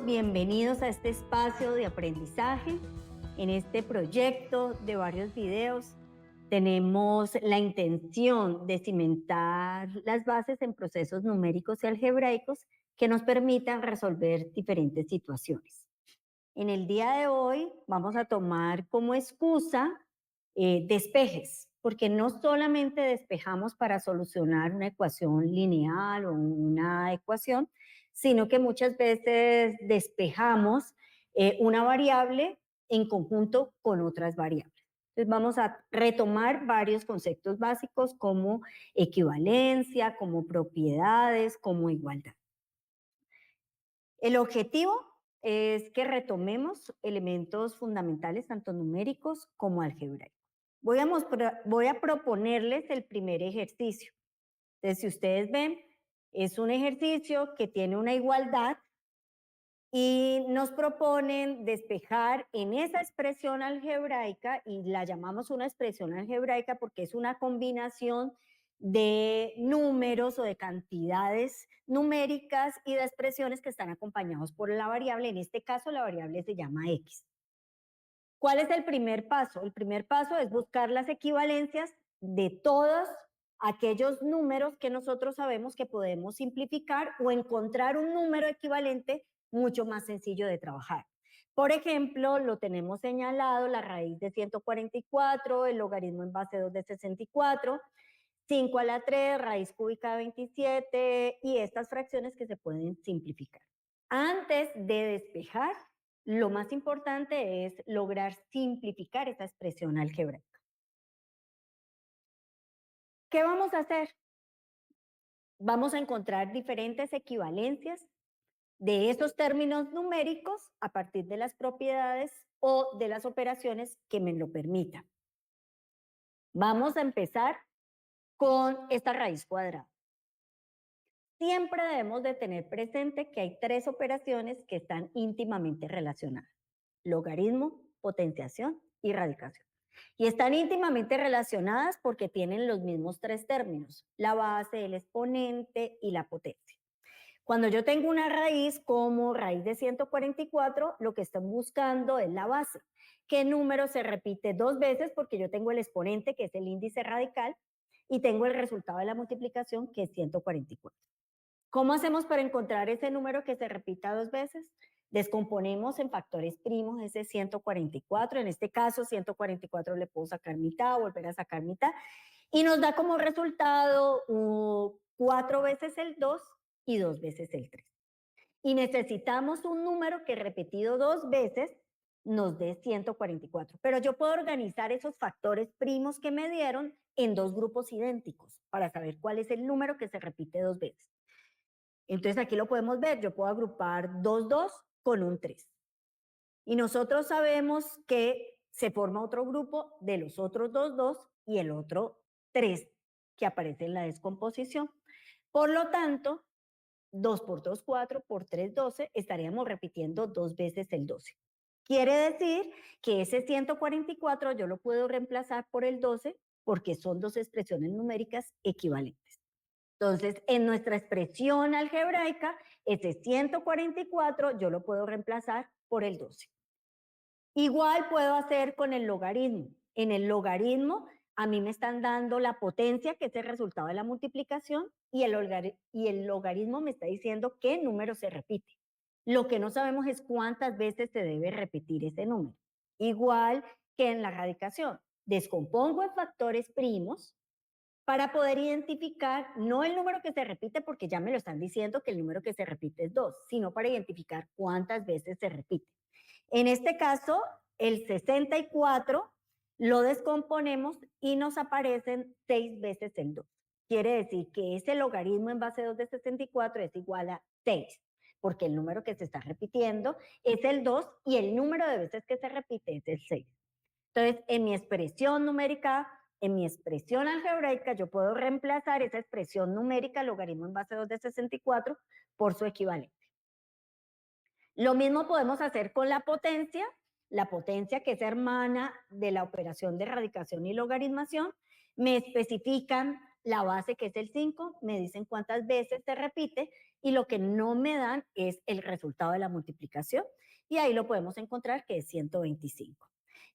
bienvenidos a este espacio de aprendizaje. En este proyecto de varios videos tenemos la intención de cimentar las bases en procesos numéricos y algebraicos que nos permitan resolver diferentes situaciones. En el día de hoy vamos a tomar como excusa despejes, porque no solamente despejamos para solucionar una ecuación lineal o una ecuación, sino que muchas veces despejamos una variable en conjunto con otras variables. Entonces vamos a retomar varios conceptos básicos como equivalencia, como propiedades, como igualdad. El objetivo es que retomemos elementos fundamentales, tanto numéricos como algebraicos. Voy a proponerles el primer ejercicio. Entonces, si ustedes ven, es un ejercicio que tiene una igualdad y nos proponen despejar en esa expresión algebraica, y la llamamos una expresión algebraica porque es una combinación de números o de cantidades numéricas y de expresiones que están acompañados por la variable. En este caso, la variable se llama x. ¿Cuál es el primer paso? El primer paso es buscar las equivalencias de todos aquellos números que nosotros sabemos que podemos simplificar o encontrar un número equivalente mucho más sencillo de trabajar. Por ejemplo, lo tenemos señalado, la raíz de 144, el logaritmo en base 2 de 64, 5 a la 3, raíz cúbica de 27 y estas fracciones que se pueden simplificar. Antes de despejar, lo más importante es lograr simplificar esta expresión algebraica. ¿Qué vamos a hacer? Vamos a encontrar diferentes equivalencias de esos términos numéricos a partir de las propiedades o de las operaciones que me lo permitan. Vamos a empezar con esta raíz cuadrada. Siempre debemos de tener presente que hay tres operaciones que están íntimamente relacionadas: logaritmo, potenciación y radicación. Y están íntimamente relacionadas porque tienen los mismos tres términos: la base, el exponente y la potencia. Cuando yo tengo una raíz como raíz de 144, lo que están buscando es la base. ¿Qué número se repite dos veces? Porque yo tengo el exponente, que es el índice radical, y tengo el resultado de la multiplicación, que es 144. ¿Cómo hacemos para encontrar ese número que se repita dos veces? Descomponemos en factores primos ese 144. En este caso, 144 le puedo sacar mitad, volver a sacar mitad, y nos da como resultado 4 veces el 2 y 2 veces el 3. Y necesitamos un número que repetido dos veces nos dé 144. Pero yo puedo organizar esos factores primos que me dieron en dos grupos idénticos para saber cuál es el número que se repite dos veces. Entonces aquí lo podemos ver, yo puedo agrupar 2, 2 con un 3. Y nosotros sabemos que se forma otro grupo de los otros 2, 2 y el otro 3 que aparece en la descomposición. Por lo tanto, 2 por 2, 4, por 3, 12, estaríamos repitiendo dos veces el 12. Quiere decir que ese 144 yo lo puedo reemplazar por el 12 porque son dos expresiones numéricas equivalentes. Entonces, en nuestra expresión algebraica, ese 144 yo lo puedo reemplazar por el 12. Igual puedo hacer con el logaritmo. En el logaritmo, a mí me están dando la potencia, que es el resultado de la multiplicación, y el logaritmo me está diciendo qué número se repite. Lo que no sabemos es cuántas veces se debe repetir ese número. Igual que en la radicación. Descompongo en factores primos para poder identificar no el número que se repite, porque ya me lo están diciendo que el número que se repite es 2, sino para identificar cuántas veces se repite. En este caso, el 64 lo descomponemos y nos aparecen 6 veces el 2. Quiere decir que ese logaritmo en base 2 de 64 es igual a 6, porque el número que se está repitiendo es el 2 y el número de veces que se repite es el 6. Entonces, en mi expresión numérica, en mi expresión algebraica, yo puedo reemplazar esa expresión numérica, logaritmo en base 2 de 64, por su equivalente. Lo mismo podemos hacer con la potencia que es hermana de la operación de radicación y logaritmación. Me especifican la base que es el 5, me dicen cuántas veces se repite y lo que no me dan es el resultado de la multiplicación y ahí lo podemos encontrar que es 125.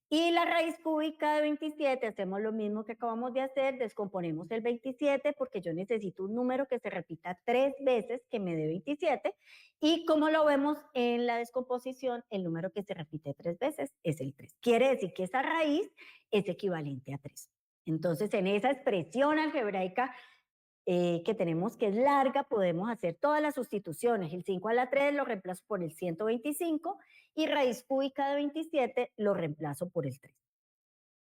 Y la raíz cúbica de 27, hacemos lo mismo que acabamos de hacer, descomponemos el 27 porque yo necesito un número que se repita 3 veces que me dé 27 y como lo vemos en la descomposición, el número que se repite 3 veces es el 3. Quiere decir que esa raíz es equivalente a 3. Entonces, en esa expresión algebraica que tenemos que es larga, podemos hacer todas las sustituciones. El 5 a la 3 lo reemplazo por el 125 y raíz cúbica de 27 lo reemplazo por el 3.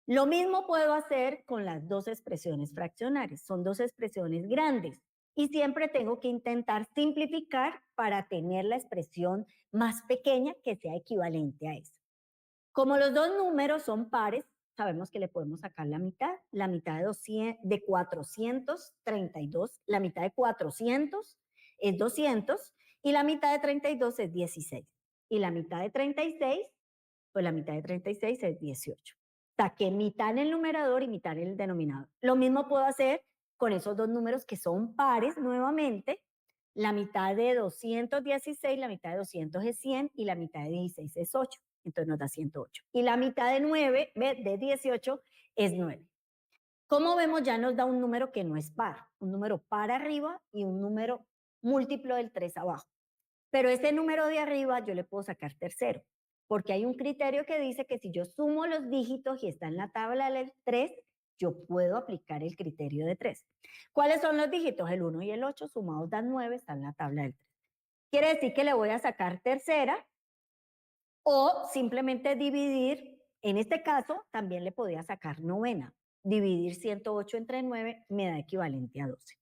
Lo mismo puedo hacer con las dos expresiones fraccionarias. Son dos expresiones grandes y siempre tengo que intentar simplificar para tener la expresión más pequeña que sea equivalente a esa. Como los dos números son pares, sabemos que le podemos sacar la mitad de 432, la mitad de 400 es 200 y la mitad de 32 es 16. Y la mitad de 36, pues la mitad de 36 es 18. Saqué mitad en el numerador y mitad en el denominador. Lo mismo puedo hacer con esos dos números que son pares nuevamente. La mitad de 216, la mitad de 200 es 100 y la mitad de 16 es 8. Entonces nos da 108. Y la mitad de 9, de 18, es 9. Como vemos, ya nos da un número que no es par, un número par arriba y un número múltiplo del 3 abajo. Pero ese número de arriba yo le puedo sacar tercero, porque hay un criterio que dice que si yo sumo los dígitos y está en la tabla del 3, yo puedo aplicar el criterio de 3. ¿Cuáles son los dígitos? El 1 y el 8 sumados dan 9, está en la tabla del 3. Quiere decir que le voy a sacar tercera o simplemente dividir, en este caso también le podía sacar novena. Dividir 108 entre 9 me da equivalente a 12.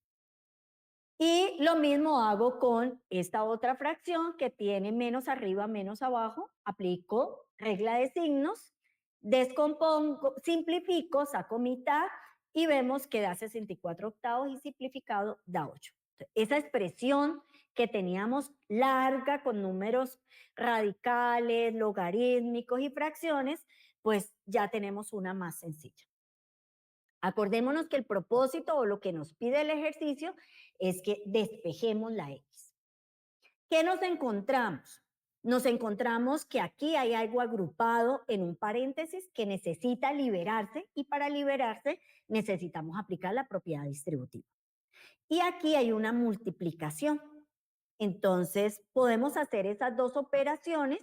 Y lo mismo hago con esta otra fracción que tiene menos arriba, menos abajo. Aplico regla de signos, descompongo, simplifico, saco mitad y vemos que da 64 octavos y simplificado da 8. Esa expresión que teníamos larga con números radicales, logarítmicos y fracciones, pues ya tenemos una más sencilla. Acordémonos que el propósito o lo que nos pide el ejercicio es que despejemos la X. ¿Qué nos encontramos? Nos encontramos que aquí hay algo agrupado en un paréntesis que necesita liberarse y para liberarse necesitamos aplicar la propiedad distributiva. Y aquí hay una multiplicación. Entonces podemos hacer esas dos operaciones.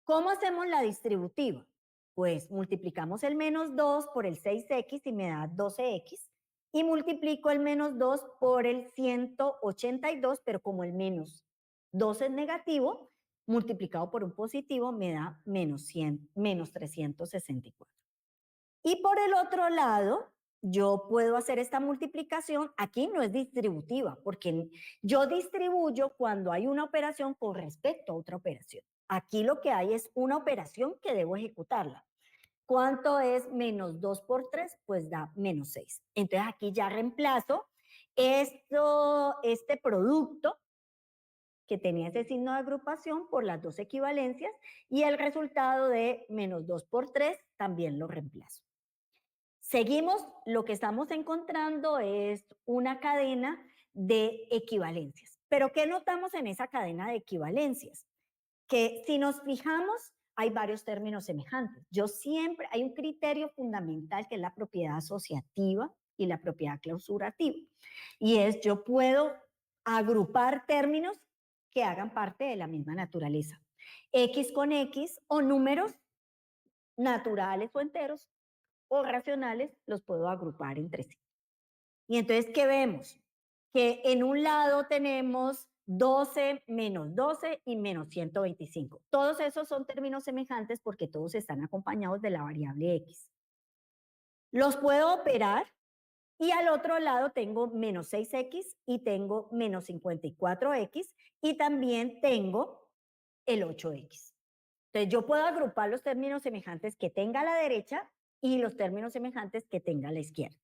¿Cómo hacemos la distributiva? Pues multiplicamos el menos 2 por el 6x y me da 12x. Y multiplico el menos 2 por el 182, pero como el menos 2 es negativo, multiplicado por un positivo me da menos 364. Y por el otro lado, yo puedo hacer esta multiplicación, aquí no es distributiva, porque yo distribuyo cuando hay una operación con respecto a otra operación. Aquí lo que hay es una operación que debo ejecutarla. ¿Cuánto es menos 2 por 3? Pues da menos 6. Entonces aquí ya reemplazo este producto que tenía ese signo de agrupación por las dos equivalencias y el resultado de menos 2 por 3 también lo reemplazo. Seguimos, lo que estamos encontrando es una cadena de equivalencias. Pero ¿qué notamos en esa cadena de equivalencias? Que si nos fijamos, hay varios términos semejantes. Hay un criterio fundamental que es la propiedad asociativa y la propiedad clausurativa. Y es, yo puedo agrupar términos que hagan parte de la misma naturaleza. X con X o números naturales o enteros o racionales los puedo agrupar entre sí. Y entonces, ¿qué vemos? Que en un lado tenemos 12 menos 12 y menos 125. Todos esos son términos semejantes porque todos están acompañados de la variable x. Los puedo operar y al otro lado tengo menos 6x y tengo menos 54x y también tengo el 8x. Entonces yo puedo agrupar los términos semejantes que tenga a la derecha y los términos semejantes que tenga a la izquierda.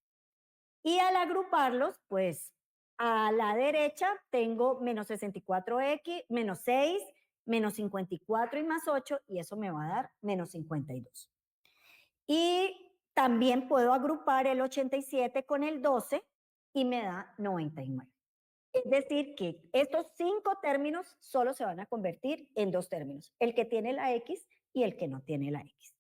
Y al agruparlos, pues a la derecha tengo menos 64x, menos 6, menos 54 y más 8, y eso me va a dar menos 52. Y también puedo agrupar el 87 con el 12, y me da 99. Es decir, que estos 5 términos solo se van a convertir en 2 términos, el que tiene la X y el que no tiene la X.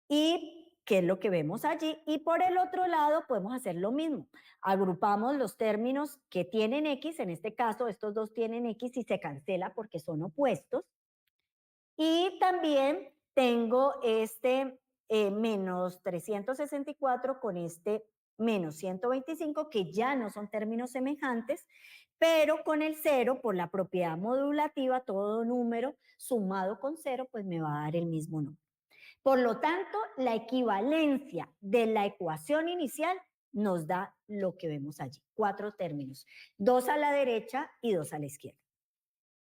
¿Y qué es lo que vemos allí? Y por el otro lado podemos hacer lo mismo. Agrupamos los términos que tienen X, en este caso estos dos tienen X y se cancela porque son opuestos. Y también tengo este menos 364 con este menos 125, que ya no son términos semejantes, pero con el 0, por la propiedad modulativa, todo número sumado con 0, pues me va a dar el mismo número. Por lo tanto, la equivalencia de la ecuación inicial nos da lo que vemos allí, 4 términos, 2 a la derecha y 2 a la izquierda.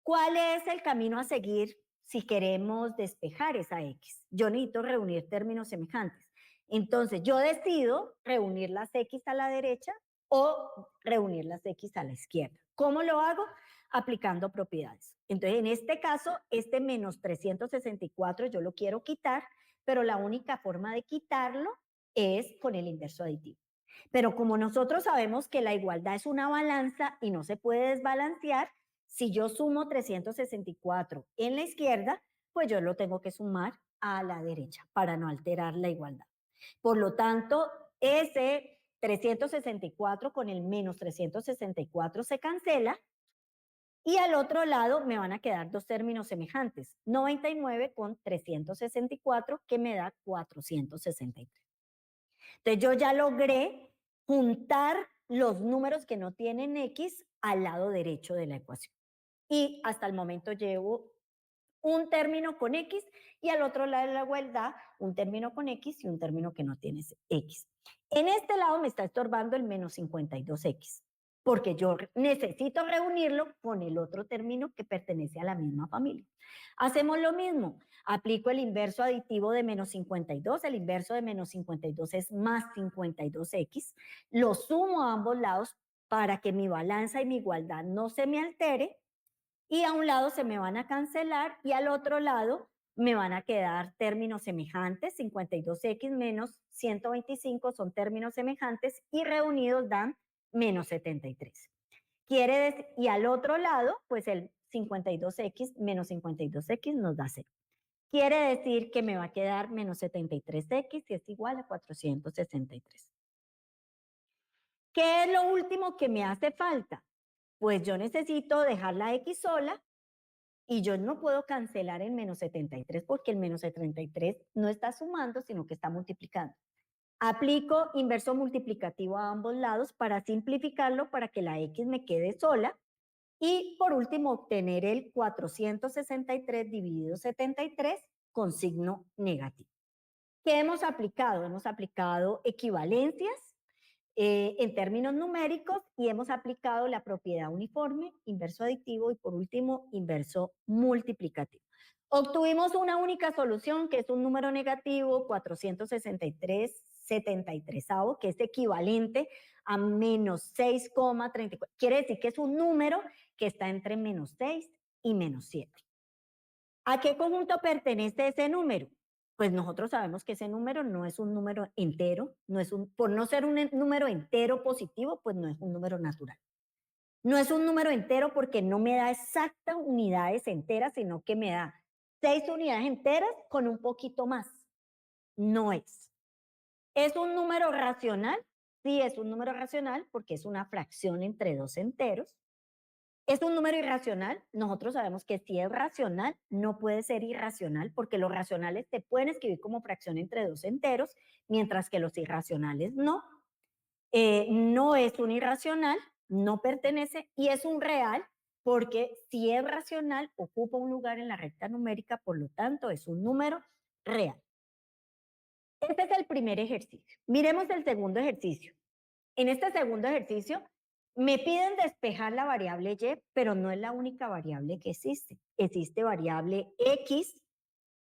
¿Cuál es el camino a seguir si queremos despejar esa X? Yo necesito reunir términos semejantes. Entonces, yo decido reunir las X a la derecha o reunir las X a la izquierda. ¿Cómo lo hago? Aplicando propiedades. Entonces, en este caso, este menos 364 yo lo quiero quitar, pero la única forma de quitarlo es con el inverso aditivo. Pero como nosotros sabemos que la igualdad es una balanza y no se puede desbalancear, si yo sumo 364 en la izquierda, pues yo lo tengo que sumar a la derecha para no alterar la igualdad. Por lo tanto, ese 364 con el menos 364 se cancela y al otro lado me van a quedar dos términos semejantes, 99 con 364, que me da 463. Entonces yo ya logré juntar los números que no tienen X al lado derecho de la ecuación. Y hasta el momento llevo un término con X y al otro lado de la igualdad un término con X y un término que no tiene X. En este lado me está estorbando el menos 52X, porque yo necesito reunirlo con el otro término que pertenece a la misma familia. Hacemos lo mismo, aplico el inverso aditivo de menos 52, el inverso de menos 52 es más 52X, lo sumo a ambos lados para que mi balanza y mi igualdad no se me altere, y a un lado se me van a cancelar y al otro lado me van a quedar términos semejantes, 52X menos 125 son términos semejantes y reunidos dan menos 73. Quiere decir, y al otro lado, pues el 52X menos 52X nos da 0. Quiere decir que me va a quedar menos 73X y es igual a 463. ¿Qué es lo último que me hace falta? Pues yo necesito dejar la X sola y yo no puedo cancelar el menos 73 porque el menos 73 no está sumando, sino que está multiplicando. Aplico inverso multiplicativo a ambos lados para simplificarlo, para que la X me quede sola. Y por último, obtener el 463 dividido 73 con signo negativo. ¿Qué hemos aplicado? Hemos aplicado equivalencias en términos numéricos y hemos aplicado la propiedad uniforme, inverso aditivo y por último inverso multiplicativo. Obtuvimos una única solución que es un número negativo 463/73, que es equivalente a menos 6,34. Quiere decir que es un número que está entre menos 6 y menos 7. ¿A qué conjunto pertenece ese número? Pues nosotros sabemos que ese número no es un número entero, por no ser un número entero positivo, pues no es un número natural. No es un número entero porque no me da exactas unidades enteras, sino que me da 6 unidades enteras con un poquito más. No es. ¿Es un número racional? Sí, es un número racional porque es una fracción entre dos enteros. ¿Es un número irracional? Nosotros sabemos que si es racional, no puede ser irracional, porque los racionales se pueden escribir como fracción entre dos enteros, mientras que los irracionales no. No es un irracional, no pertenece, y es un real, porque si es racional, ocupa un lugar en la recta numérica, por lo tanto, es un número real. Este es el primer ejercicio. Miremos el segundo ejercicio. En este segundo ejercicio, me piden despejar la variable y, pero no es la única variable que existe. Existe variable x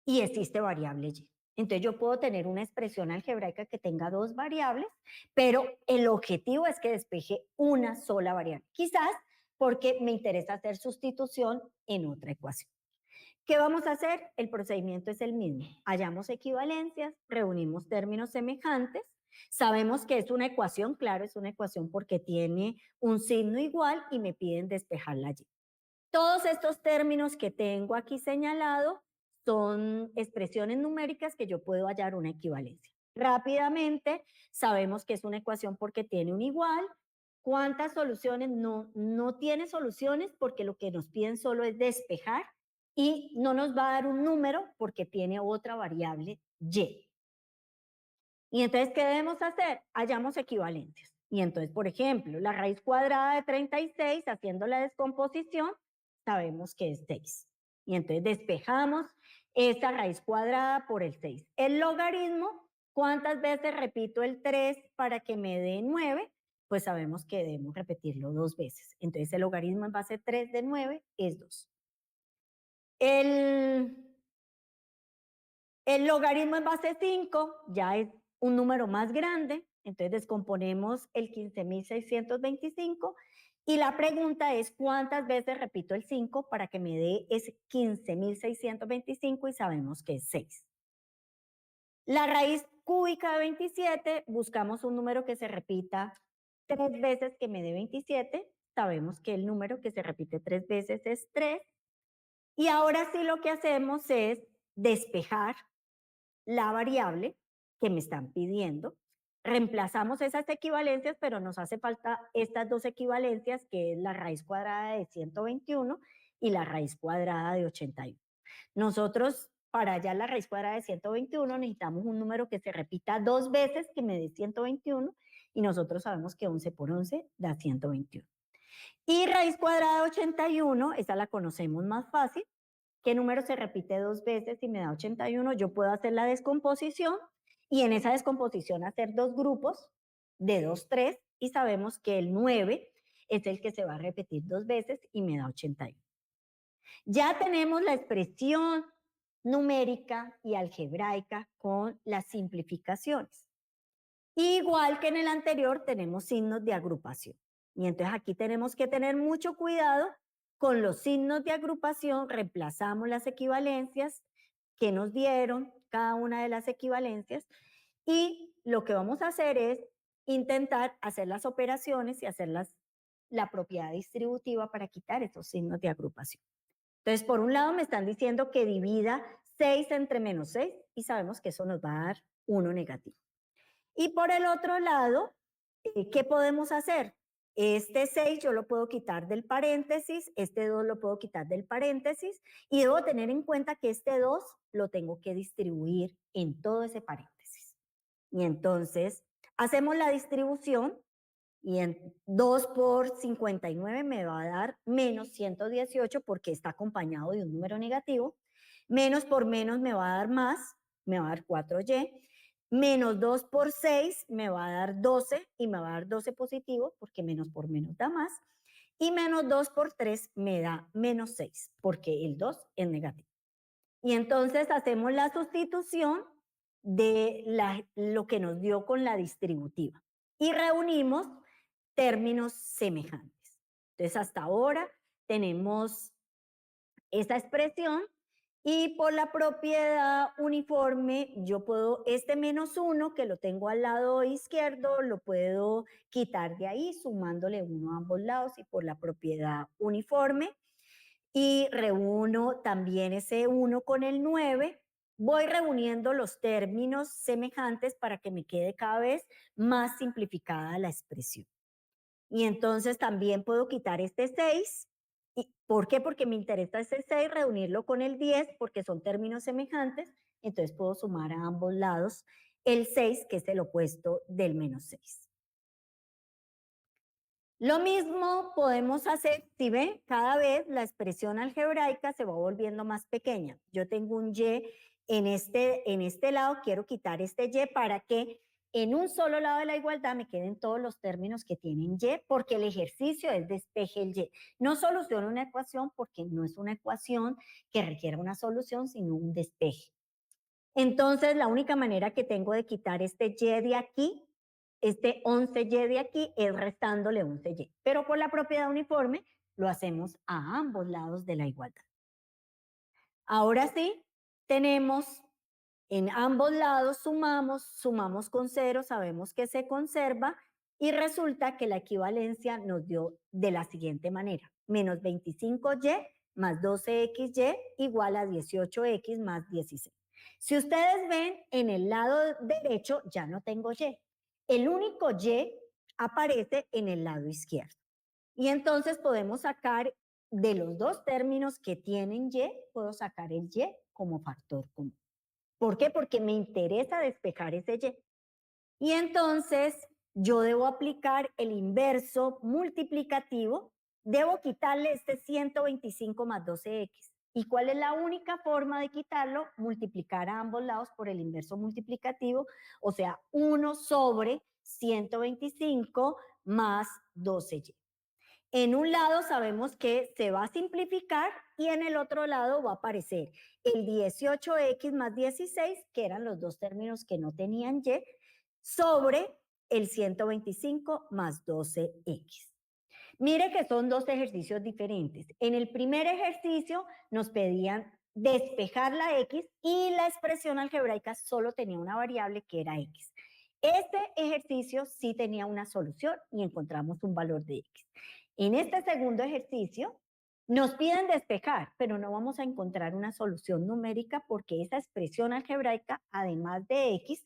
y existe variable y. Entonces yo puedo tener una expresión algebraica que tenga dos variables, pero el objetivo es que despeje una sola variable. Quizás porque me interesa hacer sustitución en otra ecuación. ¿Qué vamos a hacer? El procedimiento es el mismo. Hallamos equivalencias, reunimos términos semejantes, Sabemos que es una ecuación, claro, es una ecuación porque tiene un signo igual y me piden despejarla allí. Todos estos términos que tengo aquí señalado son expresiones numéricas que yo puedo hallar una equivalencia. Rápidamente sabemos que es una ecuación porque tiene un igual. ¿Cuántas soluciones? No tiene soluciones porque lo que nos piden solo es despejar y no nos va a dar un número porque tiene otra variable y. Y entonces, ¿qué debemos hacer? Hallamos equivalencias. Y entonces, por ejemplo, la raíz cuadrada de 36, haciendo la descomposición, sabemos que es 6. Y entonces despejamos esa raíz cuadrada por el 6. El logaritmo, ¿cuántas veces repito el 3 para que me dé 9? Pues sabemos que debemos repetirlo 2 veces. Entonces, el logaritmo en base 3 de 9 es 2. El logaritmo en base 5 ya es un número más grande, entonces descomponemos el 15.625 y la pregunta es cuántas veces repito el 5 para que me dé ese 15.625 y sabemos que es 6. La raíz cúbica de 27, buscamos un número que se repita 3 veces que me dé 27, sabemos que el número que se repite 3 veces es 3 y ahora sí lo que hacemos es despejar la variable que me están pidiendo, reemplazamos esas equivalencias, pero nos hace falta estas dos equivalencias, que es la raíz cuadrada de 121 y la raíz cuadrada de 81. Nosotros, para hallar la raíz cuadrada de 121, necesitamos un número que se repita 2 veces, que me dé 121, y nosotros sabemos que 11 por 11 da 121. Y raíz cuadrada de 81, esa la conocemos más fácil. ¿Qué número se repite 2 veces y me da 81? Yo puedo hacer la descomposición y en esa descomposición hacer 2 grupos de 2, 3 y sabemos que el 9 es el que se va a repetir 2 veces y me da 81. Ya tenemos la expresión numérica y algebraica con las simplificaciones. Igual que en el anterior tenemos signos de agrupación. Y entonces aquí tenemos que tener mucho cuidado con los signos de agrupación, reemplazamos las equivalencias que nos dieron cada una de las equivalencias y lo que vamos a hacer es intentar hacer las operaciones y hacer la propiedad distributiva para quitar esos signos de agrupación. Entonces, por un lado me están diciendo que divida 6 entre menos 6 y sabemos que eso nos va a dar 1 negativo. Y por el otro lado, ¿qué podemos hacer? Este 6 yo lo puedo quitar del paréntesis, este 2 lo puedo quitar del paréntesis y debo tener en cuenta que este 2 lo tengo que distribuir en todo ese paréntesis. Y entonces hacemos la distribución y en 2 por 59 me va a dar menos 118 porque está acompañado de un número negativo. Menos por menos me va a dar más, me va a dar 4y. Menos 2 por 6 me va a dar 12 y me va a dar 12 positivo porque menos por menos da más. Y menos 2 por 3 me da menos 6 porque el 2 es negativo. Y entonces hacemos la sustitución de lo que nos dio con la distributiva y reunimos términos semejantes. Entonces hasta ahora tenemos esa expresión y por la propiedad uniforme yo puedo, este menos 1 que lo tengo al lado izquierdo, lo puedo quitar de ahí sumándole 1 a ambos lados y por la propiedad uniforme y reúno también ese 1 con el 9. Voy reuniendo los términos semejantes para que me quede cada vez más simplificada la expresión. Y entonces también puedo quitar este 6. ¿Por qué? Porque me interesa ese 6, reunirlo con el 10, porque son términos semejantes. Entonces puedo sumar a ambos lados el 6, que es el opuesto del menos 6. Lo mismo podemos hacer, si ven, cada vez la expresión algebraica se va volviendo más pequeña. Yo tengo un y en este lado, quiero quitar este y para que en un solo lado de la igualdad me queden todos los términos que tienen y, porque el ejercicio es despeje el y. No soluciono una ecuación porque no es una ecuación que requiera una solución, sino un despeje. Entonces, la única manera que tengo de quitar este y de aquí, este 11y de aquí, es restándole 11y. Pero por la propiedad uniforme, lo hacemos a ambos lados de la igualdad. Ahora sí, tenemos En ambos lados sumamos con 0, sabemos que se conserva y resulta que la equivalencia nos dio de la siguiente manera. Menos 25y más 12xy igual a 18x más 16. Si ustedes ven, en el lado derecho ya no tengo y. El único y aparece en el lado izquierdo. Y entonces podemos sacar de los dos términos que tienen y, puedo sacar el y como factor común. ¿Por qué? Porque me interesa despejar ese y. Y entonces yo debo aplicar el inverso multiplicativo, debo quitarle este 125 más 12x. ¿Y cuál es la única forma de quitarlo? Multiplicar a ambos lados por el inverso multiplicativo, o sea, 1 sobre 125 más 12y. En un lado sabemos que se va a simplificar y en el otro lado va a aparecer el 18x más 16, que eran los dos términos que no tenían y, sobre el 125 más 12x. Mire que son dos ejercicios diferentes. En el primer ejercicio nos pedían despejar la x y la expresión algebraica solo tenía una variable que era x. Este ejercicio sí tenía una solución y encontramos un valor de x. En este segundo ejercicio nos piden despejar, pero no vamos a encontrar una solución numérica porque esa expresión algebraica, además de x,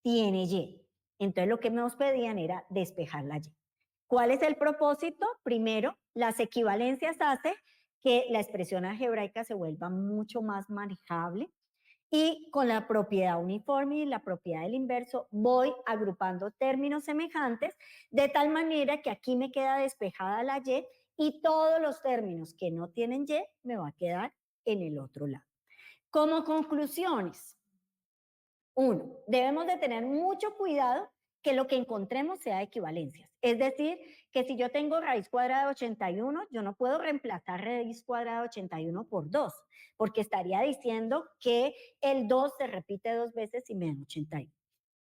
tiene y. Entonces lo que nos pedían era despejar la y. ¿Cuál es el propósito? Primero, las equivalencias hacen que la expresión algebraica se vuelva mucho más manejable y con la propiedad uniforme y la propiedad del inverso voy agrupando términos semejantes de tal manera que aquí me queda despejada la y todos los términos que no tienen y me va a quedar en el otro lado. Como conclusiones, 1. Debemos de tener mucho cuidado que lo que encontremos sea equivalencias. Es decir, que si yo tengo raíz cuadrada de 81, yo no puedo reemplazar raíz cuadrada de 81 por 2, porque estaría diciendo que el 2 se repite 2 veces y me da 81.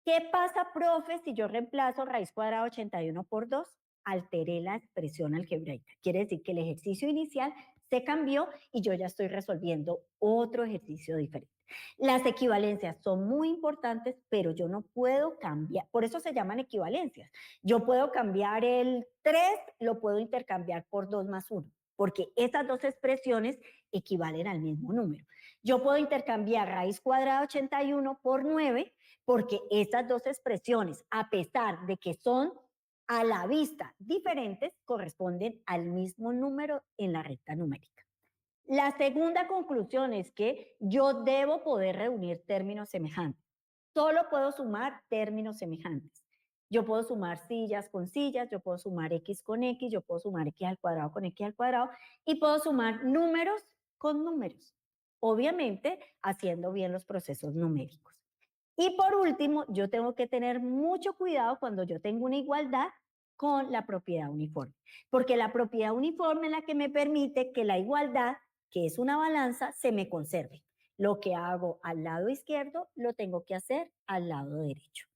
¿Qué pasa, profe, si yo reemplazo raíz cuadrada de 81 por 2? Alteré la expresión algebraica. Quiere decir que el ejercicio inicial se cambió y yo ya estoy resolviendo otro ejercicio diferente. Las equivalencias son muy importantes, pero yo no puedo cambiar, por eso se llaman equivalencias. Yo puedo cambiar el 3, lo puedo intercambiar por 2 más 1, porque esas dos expresiones equivalen al mismo número. Yo puedo intercambiar raíz cuadrada de 81 por 9, porque esas dos expresiones, a pesar de que son a la vista diferentes, corresponden al mismo número en la recta numérica. La segunda conclusión es que yo debo poder reunir términos semejantes. Solo puedo sumar términos semejantes. Yo puedo sumar sillas con sillas, yo puedo sumar x con x, yo puedo sumar x al cuadrado con x al cuadrado y puedo sumar números con números. Obviamente, haciendo bien los procesos numéricos. Y por último, yo tengo que tener mucho cuidado cuando yo tengo una igualdad con la propiedad uniforme, porque la propiedad uniforme es la que me permite que la igualdad, que es una balanza, se me conserve. Lo que hago al lado izquierdo, lo tengo que hacer al lado derecho.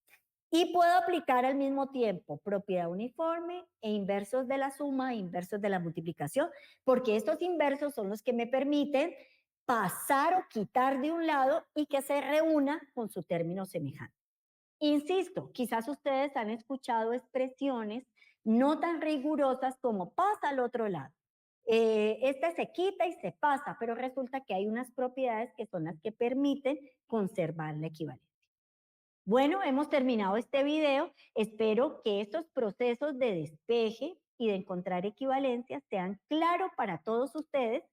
Y puedo aplicar al mismo tiempo propiedad uniforme e inversos de la suma e inversos de la multiplicación, porque estos inversos son los que me permiten pasar o quitar de un lado y que se reúna con su término semejante. Insisto, quizás ustedes han escuchado expresiones no tan rigurosas como pasa al otro lado. Este se quita y se pasa, pero resulta que hay unas propiedades que son las que permiten conservar la equivalencia. Bueno, hemos terminado este video. Espero que estos procesos de despeje y de encontrar equivalencias sean claros para todos ustedes,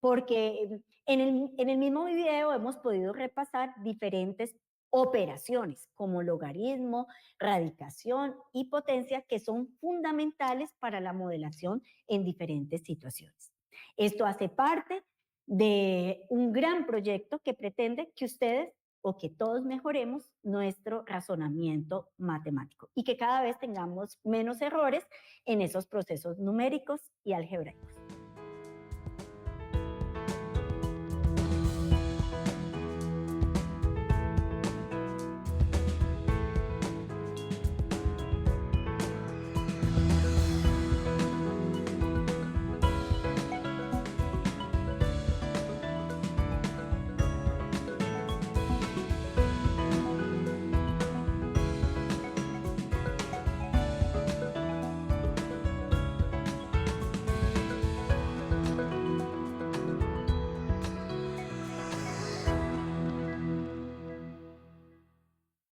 porque en el mismo video hemos podido repasar diferentes operaciones como logaritmo, radicación y potencia que son fundamentales para la modelación en diferentes situaciones. Esto hace parte de un gran proyecto que pretende que ustedes o que todos mejoremos nuestro razonamiento matemático y que cada vez tengamos menos errores en esos procesos numéricos y algebraicos.